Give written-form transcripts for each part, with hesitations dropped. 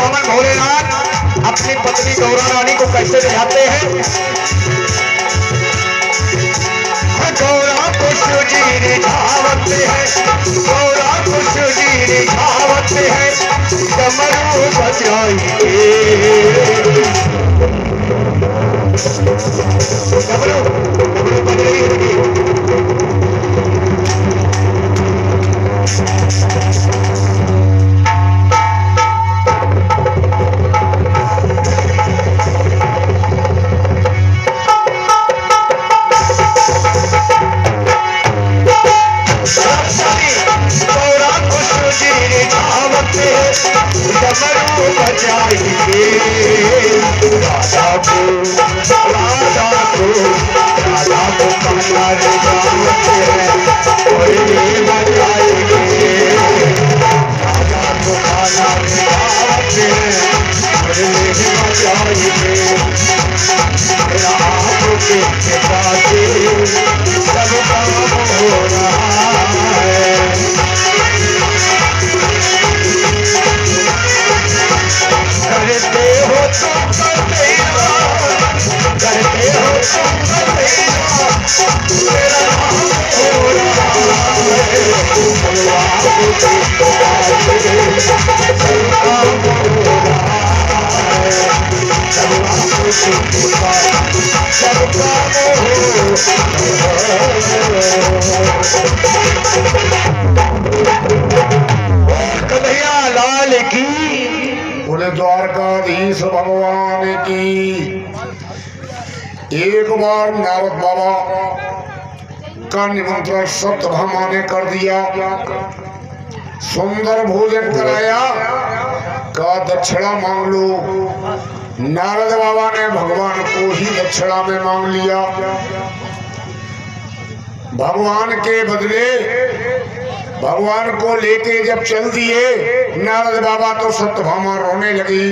बामन भोलेनाथ अपनी पत्नी गौरा रानी को कैसे रिझाते हैं। गौरा को शिव जी रिझावते हैं, गौरा को शिव जी रिझावते हैं, डमरू बजाइए डमरू बज रही होगी। डमरू बजाइए राधा को राधा को राधा को कान्हा रिझावते हैं, कोयले बजाइए राधा को कान्हा रिझावते हैं, कोयले बजाइए राम के कृपा से सब काम हो रहा है। करते हो तुम बतेरा, करते हो तुम बतेरा, तेरा नाम हो रहा है। भगवान को देखा सब काम हो रहा है, भगवान को देखा सब काम हो। कन्हैया लाल की बोले द्वारकाधीश भगवान की। एक बार नारद बाबा का निमंत्रण सत्यभामा ने कर दिया, सुंदर भोजन कराया, का दक्षिणा मांग लो। नारद बाबा ने भगवान को ही दक्षिणा में मांग लिया। भगवान के बदले भगवान को लेके जब चल दिए नारद बाबा तो सत्यभामा रोने लगी।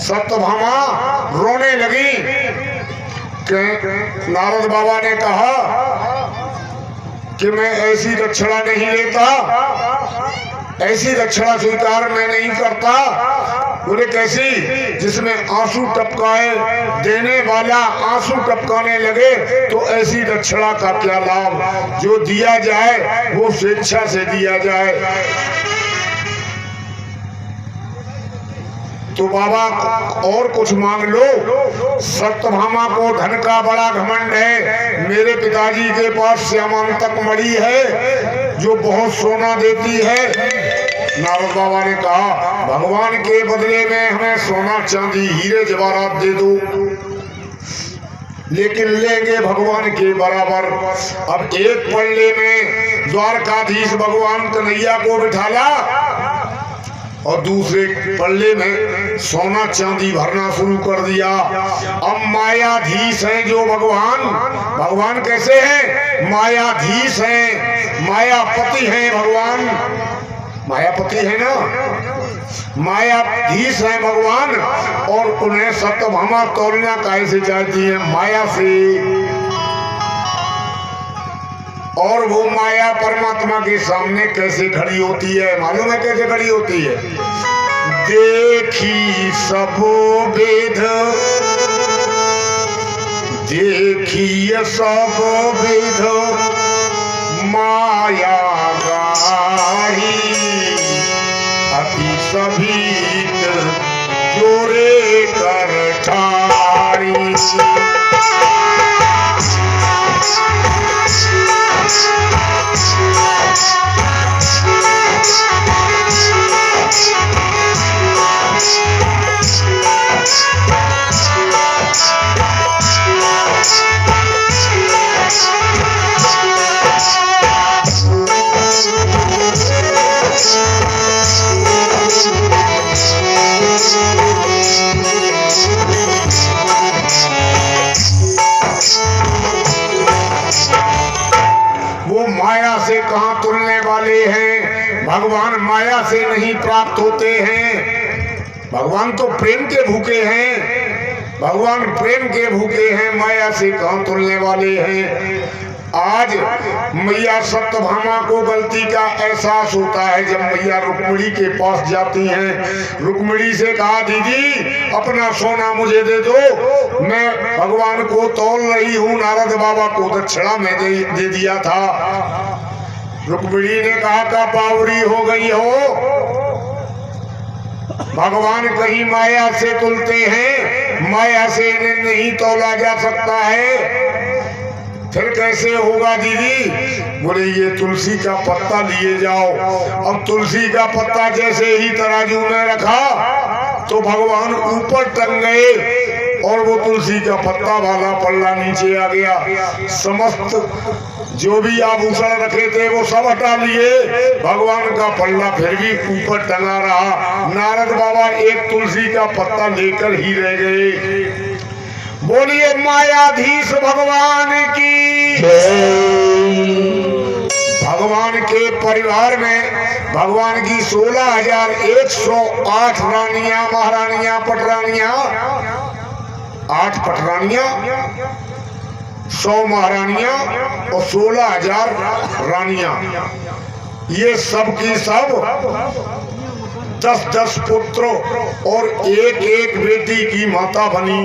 सत्यभामा रोने लगी कि नारद बाबा ने कहा कि मैं ऐसी दक्षिणा नहीं लेता, ऐसी दक्षिणा स्वीकार मैं नहीं करता। बोले कैसी? जिसमें आंसू टपकाए देने वाला आंसू टपकाने लगे तो ऐसी दक्षिणा का क्या लाभ। जो दिया जाए वो स्वेच्छा से दिया जाए। तो बाबा और कुछ मांग लो। सत्यभामा को धन का बड़ा घमंड है। मेरे पिताजी के पास श्यामांतक मणि है जो बहुत सोना देती है। नारद बाबा ने कहा भगवान के बदले में हमें सोना चांदी हीरे जवाहरात दे दो, लेकिन लेंगे भगवान के बराबर। अब एक पल्ले में द्वारकाधीश भगवान कन्हैया को बिठाला और दूसरे पल्ले में सोना चांदी भरना शुरू कर दिया। अब मायाधीश हैं जो भगवान। भगवान कैसे हैं? मायाधीश हैं, मायापति हैं भगवान। मायापति है ना, मायाधीश है भगवान। और उन्हें सत्यभामा तोड़ना कैसे चाहती है? माया से। और वो माया परमात्मा के सामने कैसे खड़ी होती है? मालूम है कैसे खड़ी होती है? देखी सबो वेद, देखिए सब वेद माया गाही, अति सभीत जोरे कर ठारी। कहाँ तुलने वाले हैं। भगवान माया से नहीं प्राप्त होते हैं। भगवान तो प्रेम के भूखे हैं। भगवान प्रेम के भूखे हैं, माया से कहाँ तुलने वाले हैं। आज मैया सत्यभामा को गलती का एहसास होता है जब मैया रुक्मिणी के पास जाती हैं। रुक्मिणी से कहा, दीदी अपना सोना मुझे दे दो, मैं भगवान को तौल रही हूँ, नारद बाबा को दक्षिणा में दे दिया था। रुक्मिणी ने कहा, का बावरी हो गई हो, भगवान कहीं माया से तुलते हैं, माया से इन्हें नहीं तौला जा सकता है। फिर कैसे होगा दीदी? बोले, ये तुलसी का पत्ता लिए जाओ। अब तुलसी का पत्ता जैसे ही तराजू में रखा तो भगवान ऊपर टंग गए और वो तुलसी का पत्ता वाला पल्ला नीचे आ गया। समस्त जो भी आभूषण रखे थे वो सब हटा लिए, भगवान का पल्ला फिर भी ऊपर टंगा रहा। नारद बाबा एक तुलसी का पत्ता लेकर ही रह गए। बोलिए मायाधीश भगवान की। भगवान के परिवार में भगवान की 16,108 रानियां, महारानियां, पटरानियां, 8 पटरानियां, 100 महारानियां और 16,000 रानियां। ये सब की सब 10-10 पुत्र और एक बेटी की माता बनी।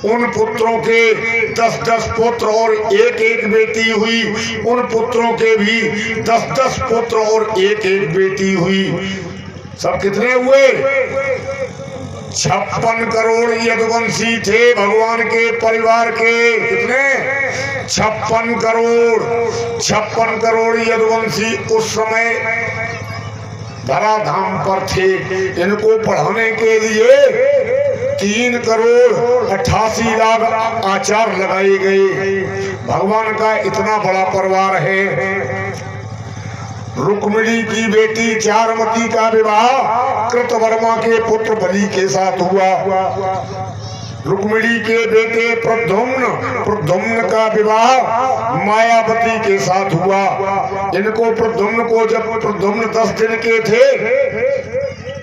उन पुत्रों के 10-10 पुत्र और एक बेटी हुई। उन पुत्रों के भी 10-10 पुत्र और एक बेटी हुई। सब कितने हुए? 56 करोड़ यदुवंशी थे भगवान के परिवार के। कितने? 56 करोड़ यदुवंशी उस समय धराधाम पर थे। इनको पढ़ाने के लिए 3,88,00,000 आचार लगाए गए। भगवान का इतना बड़ा परिवार है। रुक्मिणी की बेटी चारुमती का विवाह कृतवर्मा के पुत्र बलि के साथ हुआ। रुक्मिणी के बेटे प्रद्युम्न का विवाह मायावती के साथ हुआ। इनको प्रद्युम्न को जब प्रद्युम्न 10 दिन के थे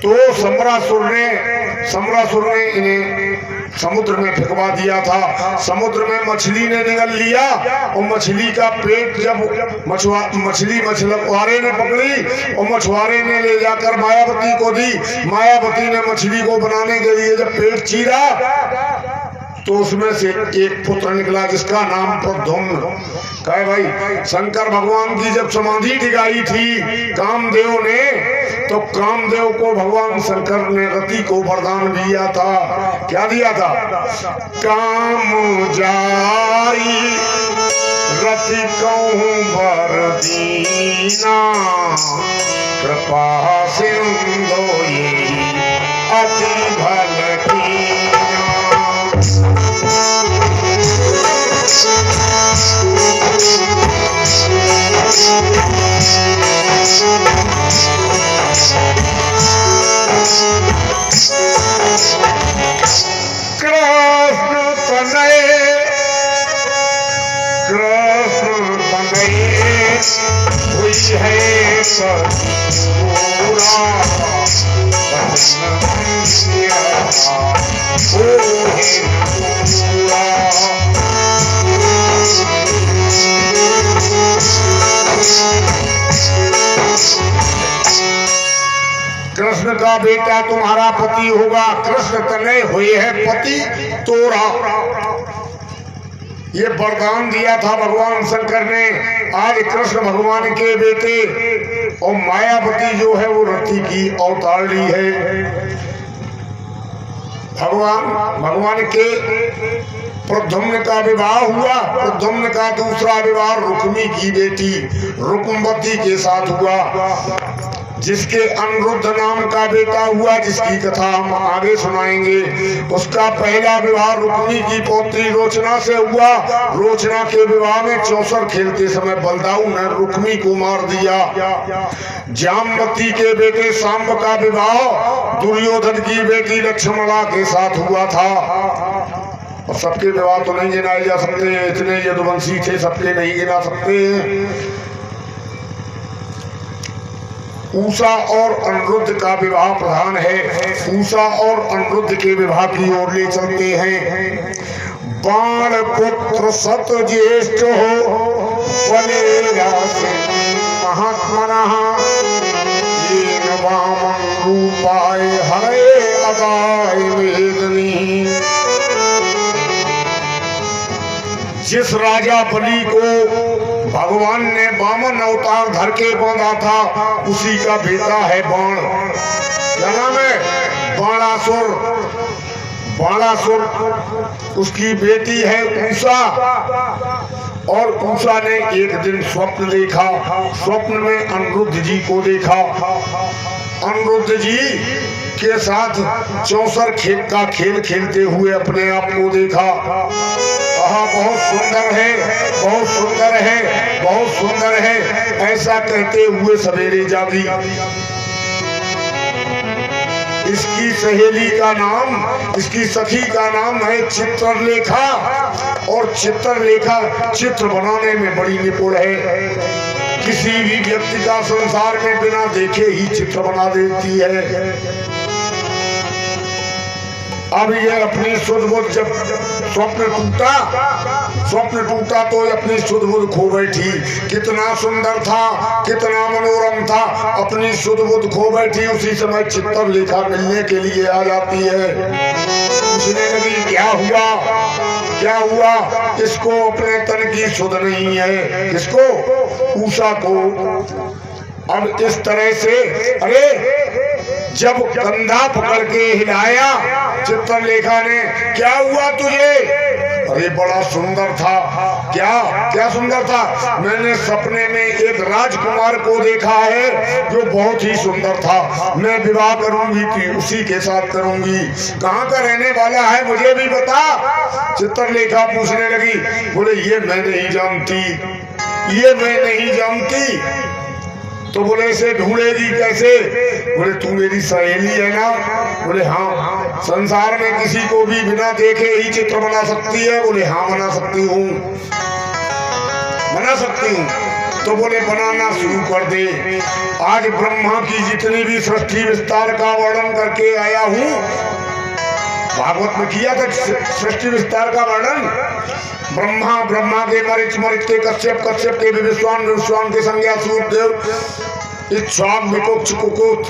तो सम्रासुर ने इन्हें समुद्र में फेंकवा दिया था। समुद्र में मछली ने निगल लिया और मछली का पेट जब मछुआरे ने पकड़ी और मछुआरे ने ले जाकर मायावती को दी। मायावती ने मछली को बनाने के लिए जब पेट चीरा तो उसमें से एक पुत्र निकला जिसका नाम प्रद्युम्न। कहे भाई, शंकर भगवान की जब समाधि टिकाई थी कामदेव ने, तो कामदेव को भगवान शंकर ने रति को वरदान दिया था। क्या दिया था? काम जारी रति कहूं वर दीना, कृपा सिंधु अति भल कीना। कृष्ण तनय हुई है पूरा कृष्ण का बेटा तुम्हारा पति होगा। कृष्ण तनय हुए है पति तोरा। ये वरदान दिया था भगवान शंकर ने। आज कृष्ण भगवान के बेटे और मायावती जो है वो रति की अवतारणी है। भगवान के प्रद्युम्न का विवाह हुआ। प्रद्युम्न का दूसरा विवाह रुक्मी की बेटी रुक्मवती के साथ हुआ, जिसके अनिरुद्ध नाम का बेटा हुआ, जिसकी कथा हम आगे सुनाएंगे। उसका पहला विवाह रुक्मी की पौत्री रोचना से हुआ। रोचना के विवाह में चौसर खेलते समय बलदाऊ ने रुक्मी को मार दिया। जामवती के बेटे सांब का विवाह दुर्योधन की बेटी लक्ष्मणा के साथ हुआ था। और सबके विवाह तो नहीं गिनाए जा सकते, इतने यदुवंशी थे, सबके नहीं गिना सकते। ऊषा और अनिरुद्ध का विवाह प्रधान है। ऊषा और अनिरुद्ध के विवाह की ओर ले चलते हैं। बाण पुत्र सत ज्येष्ठ हो बनेगा से महात्मनः येन वामन रूपाय हरे अदाय वेदनी। जिस राजा बलि को भगवान ने वामन अवतार धर के बांधा था उसी का बेटा है बाण। क्या नाम है? बाणासुर। बाणासुर उसकी बेटी है उषा। और उषा ने एक दिन स्वप्न देखा। स्वप्न में अनिरुद्ध जी को देखा। अनिरुद्ध जी के साथ चौसर खेत का खेल खेलते हुए अपने आप को देखा। कहा बहुत सुंदर है, बहुत सुंदर है, बहुत सुंदर है। ऐसा कहते हुए सवेरे जागी। इसकी सहेली का नाम, इसकी सखी का नाम है चित्रलेखा। और चित्रलेखा चित्र बनाने में बड़ी निपुण है। किसी भी व्यक्ति का संसार में बिना देखे ही चित्र बना देती है। अब ये अपनी सुध-बुध जब स्वप्न टूटा तो अपनी सुध-बुध खो बैठी। कितना सुंदर था, कितना मनोरम था, अपनी सुध-बुध खो बैठी। उसी समय चित्रलेखा मिलने के लिए आ जाती है। पूछने लगी क्या हुआ, क्या हुआ? इसको अपने तन की सुध नहीं है। किसको? उषा को। अब इस तरह से अरे जब कंधा पकड़ के हिलाया चित्रलेखा ने, क्या हुआ तुझे? अरे बड़ा सुंदर था। क्या क्या सुंदर था? मैंने सपने में एक राजकुमार को देखा है जो बहुत ही सुंदर था। मैं विवाह करूंगी थी, उसी के साथ करूंगी। कहाँ का रहने वाला है मुझे भी बता। चित्रलेखा पूछने लगी। बोले ये मैं नहीं जानती, ये मैं नहीं जानती। तो बोले इसे ढूंढेगी कैसे? बोले तू मेरी सहेली है ना? बोले हाँ। संसार में किसी को भी बिना देखे ही चित्र बना सकती है? बोले हाँ बना सकती हूँ, बना सकती हूँ। तो बोले बनाना शुरू कर दे। आज ब्रह्मा की जितनी भी सृष्टि विस्तार का वर्णन करके आया हूँ। भागवत में किया था सृष्टि विस्तार का वर्णन। ब्रह्मा के मरिच के कश्यप के विश्वान के संज्ञा सूर्यदेव इच्छाक विकुक्ष कुकुत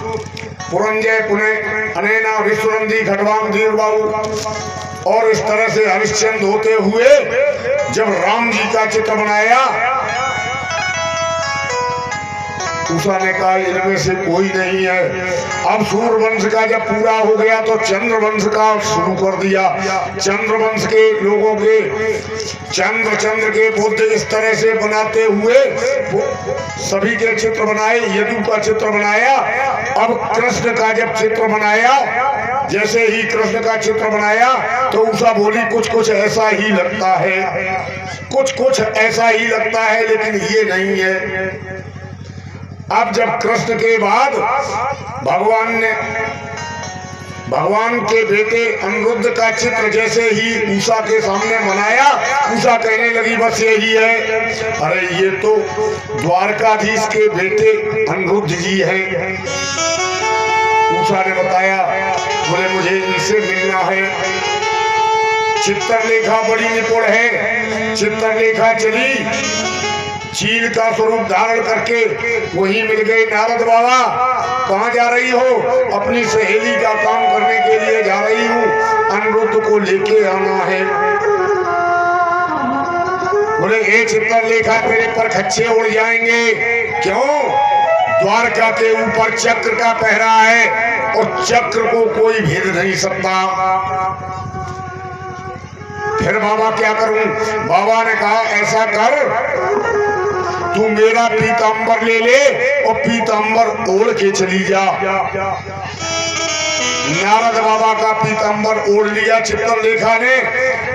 पुरंजय पुणे अनेना विश्वनंदी खडवांग धीरबाहु। और इस तरह से हरिश्चंद्र होते हुए जब राम जी का चित्र बनाया, उषा ने कहा इनमें से कोई नहीं है। अब सूर्यवंश का जब पूरा हो गया तो चंद्रवंश का शुरू कर दिया। चंद्रवंश के लोगों के चंद्र के बुद्ध इस तरह से बनाते हुए सभी के चित्र बनाए। यदु का चित्र बनाया। अब कृष्ण का जब चित्र बनाया, जैसे ही कृष्ण का चित्र बनाया तो उषा बोली कुछ कुछ ऐसा ही लगता है, कुछ कुछ ऐसा ही लगता है, लेकिन ये नहीं है। अब जब कृष्ण के बाद भगवान के बेटे अनिरुद्ध का चित्र जैसे ही उषा के सामने बनाया, उषा कहने लगी बस यही है। अरे ये तो द्वारकाधीश के बेटे अनिरुद्ध जी हैं। उषा ने बताया। बोले मुझे इनसे मिलना है। चित्रलेखा बड़ी निपुण है। चित्रलेखा चली, चील का स्वरूप धारण करके वही मिल गए नारद बाबा। कहाँ जा रही हो? अपनी सहेली का काम करने के लिए जा रही हूँ, अनिरुद्ध को लेके आना है। बोले ए चित्रलेखा तेरे पर खच्चे उड़ जाएंगे। क्यों? द्वारका के ऊपर चक्र का पहरा है और चक्र को कोई भेद नहीं सकता। फिर बाबा क्या करूं? बाबा ने कहा ऐसा कर, तू मेरा पीतांबर ले ले और पीतांबर ओढ़ के चली जा। नारद बाबा का पीतांबर ओढ़ लिया चित्रलेखा ने।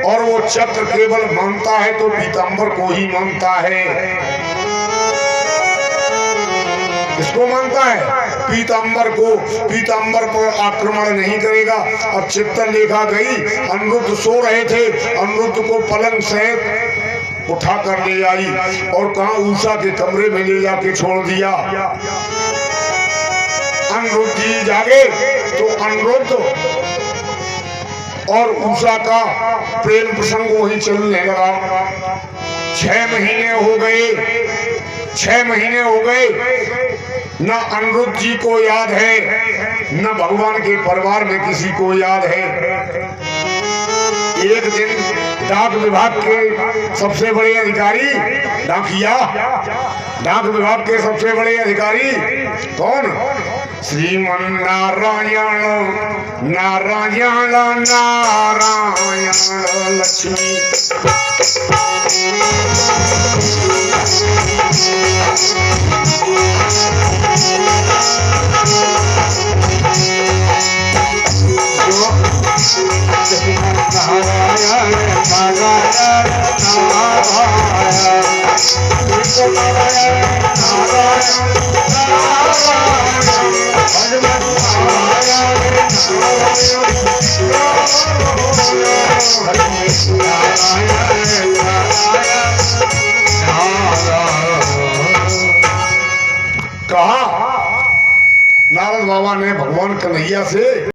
और वो चक्र केवल मानता है तो पीतांबर को ही मानता है। किसको मानता है? पीतांबर को। पीतांबर पर आक्रमण नहीं करेगा। अब चित्रलेखा गई, अनिरुद्ध सो रहे थे, अनिरुद्ध को पलंग से उठा कर ले आई और कहा उषा के कमरे में ले जाके छोड़ दिया। अनिरुद्ध जी जागे तो अनिरुद्ध और उषा का प्रेम प्रसंग वही चलने लगा। 6 महीने हो गए, 6 महीने हो गए, न अनिरुद्ध जी को याद है, न भगवान के परिवार में किसी को याद है। एक दिन डाक विभाग के सबसे बड़े अधिकारी, डाक विभाग के सबसे बड़े अधिकारी कौन? श्रीमन नारायण नारायण नारायण लक्ष्मी। नारायण नारायण नारायण